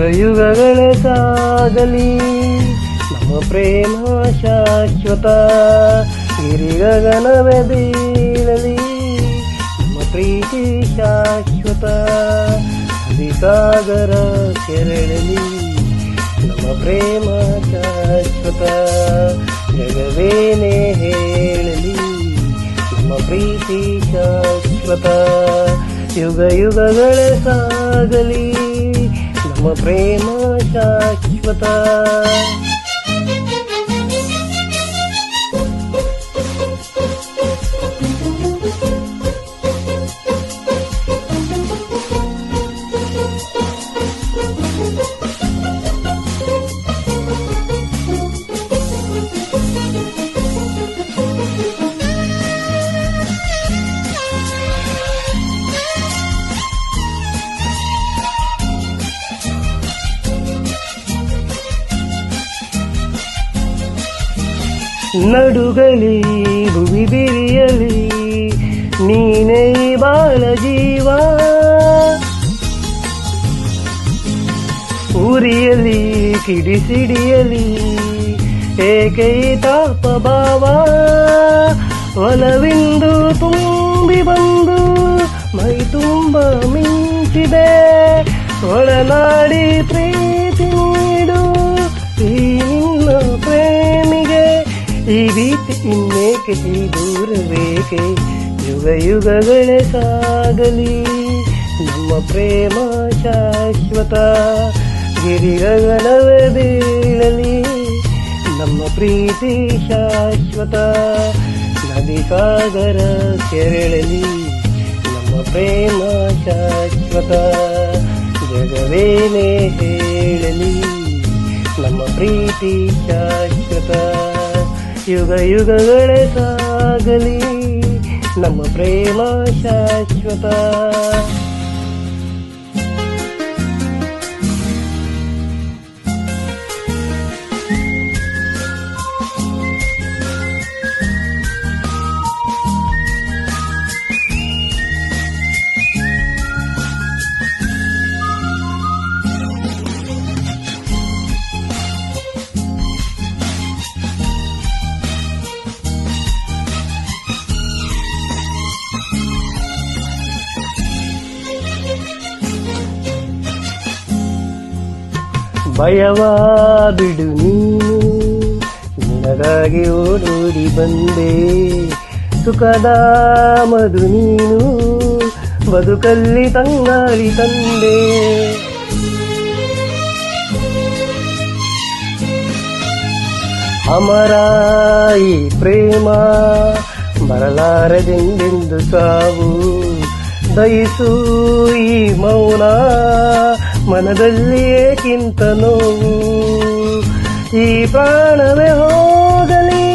ಯುಗಗಳೇ ಸಾಗಲಿ ನಮ್ಮ ಪ್ರೇಮ ಶಾಶ್ವತ. ಗಿರಿಗಗನವೇ ಬೀಳಲಿ ನಮ್ಮ ಪ್ರೀತಿ ಶಾಶ್ವತ. ನದಿಸಾಗರ ಕೆರಳಲಿ ನಮ್ಮ ಪ್ರೇಮ ಶಾಶ್ವತ. ಜಗವೇನೇ ಹೇಳಲಿ ನಮ್ಮ ಪ್ರೀತಿ ಶಾಶ್ವತ. ಯುಗ ಯುಗಗಳೇ ಸಾಗಲಿ ನಮ್ಮ ಪ್ರೇಮ ಶಾಶ್ವತ. ನಡುಗಲಿ ಭುವಿ ಬಿರಿಯಲಿ ನೀನೇ ಬಾಳ ಜೀವ. ಉರಿಯಲಿ ಕಿಡಿಸಿಡಿಯಲಿ ಏಕೈ ತಾಪ ಭಾವ. ಒಲವಿಂದು ತುಂಬಿ ಬಂದು ಮೈ ತುಂಬ ಮಿಂಚಿದೆ. ಒಳನಾಡಿ ಪ್ರೀತಿ ನೀಡು ಈ ನಿನ್ನ ಪ್ರೇಮಿಗೆ. ಈ ರೀತಿ ಇನ್ನೇಕೆ ಈ ದೂರವೇಕೆ. ಯುಗ ಯುಗಗಳೇ ಸಾಗಲಿ ನಮ್ಮ ಪ್ರೇಮ ಶಾಶ್ವತ. ಗಿರಿಗಗನವೇ ಬೀಳಲಿ ನಮ್ಮ ಪ್ರೀತಿ ಶಾಶ್ವತ. ನದಿ ಸಾಗರ ಕೆರಳಲಿ ನಮ್ಮ ಪ್ರೇಮ ಶಾಶ್ವತ. ಜಗವೇನೇ ಹೇಳಲಿ ನಮ್ಮ ಪ್ರೀತಿ ಶಾಶ್ವತ. ಯುಗ ಯುಗಗಳೇ ಸಾಗಲಿ ನಮ್ಮ ಪ್ರೇಮ ಶಾಶ್ವತ. ಭಯವಾ ಬಿಡು ನೀನು ನಿನಗಾಗಿ ಓಡೋಡಿ ಬಂದೆ. ಸುಖದ ಮಧು ನೀನು ಬದುಕಲ್ಲಿ ತಂಗಾಳಿ ತಂದೆ. ಅಮರ ಈ ಪ್ರೇಮ ಬರಲಾರದೆಂದೆಂದು ಸಾವು. ದಯಿಸು ಈ ಮೌನ ಮನದಲ್ಲಿ ಏಕಿಂತ ನೋವು. ಈ ಪ್ರಾಣವೇ ಹೋಗಲಿ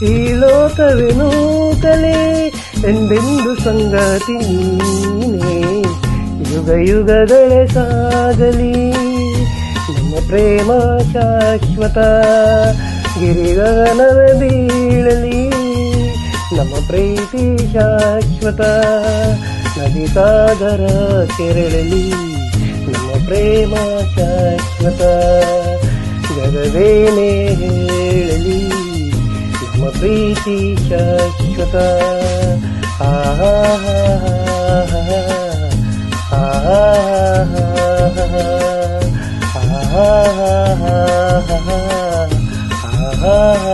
ಈ ಲೋಕವೇ ನೂಕಲಿ ಎಂದೆಂದು ಸಂಗಾತಿ ನೀನೇ. ಯುಗ ಯುಗಗಳೇ ಸಾಗಲಿ ನಮ್ಮ ಪ್ರೇಮ ಶಾಶ್ವತ. ಗಿರಿಗಗನವೇ ಬೀಳಲಿ ನಮ್ಮ ಪ್ರೀತಿ ಶಾಶ್ವತ. ನದಿ ಸಾಗರ ಕೆರಳಲಿ ನಮ್ಮ ಪ್ರೇಮ ಶಾಶ್ವತ. ಜಗವೇನೇ ಹೇಳಲಿ ನಮ್ಮ ಪ್ರೀತಿ ಶಾಶ್ವತ. ಆಹಾ ಆಹಾ ಆಹಾ